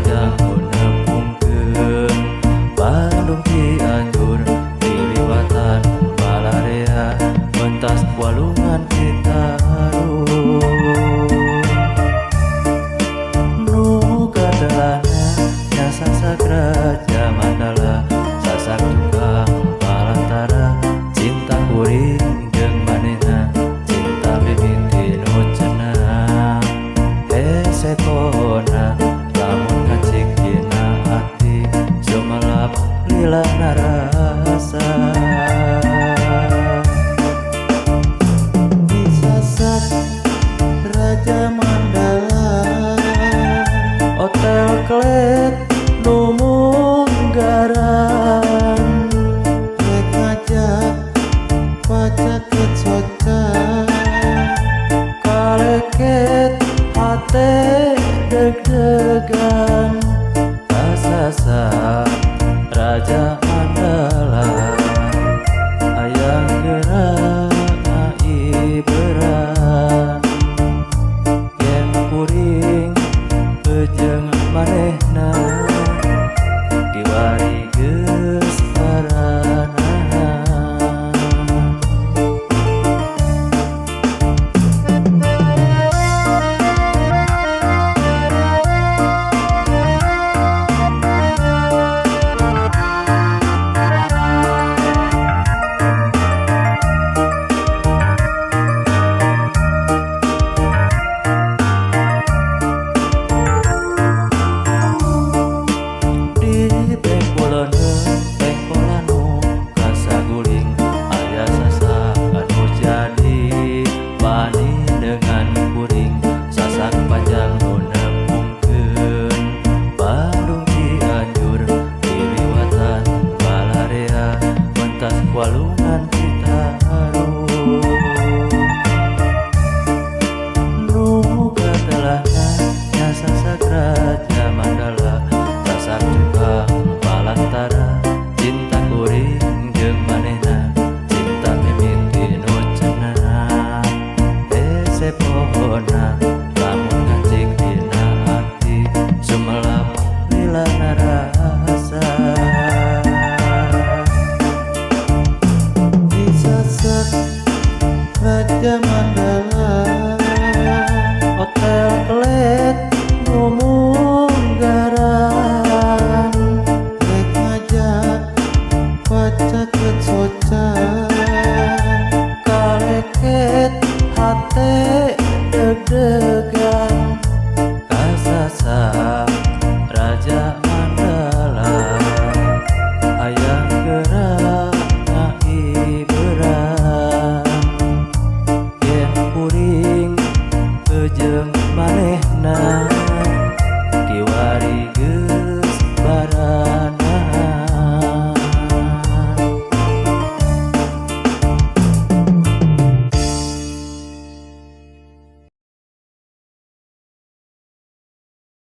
panjang nepungkeun Bandung Cianjur diliwatan Balarea mentas Walungan Citarum nu katelana nyasa sagraja Mandala sasak tukang balantara cinta kuring jeung manehna cinta mimiti nu cenah sekona lamun ngacik dina hati sumelap lila narasa disasak Raja Mandala hotel klet nu munggaran rek ngajak pacaket soca kaleket hate deg-degan kasasa Raja Mandala hayang gerak ngaiberan yen kuring jeung manehna diwari geus paranana Walungan Citarum nu katelana nyasa sagraja Mandala sasak tukang balantara cinta kuring jeung manehna cinta mimiti nu cenah sepona lamun ngacik dina hati sumelap lila narasa Raja Mandala hotel klet nu munggaran rek ngajak pacaket soca kaleket hate deg-degan kasasa Raja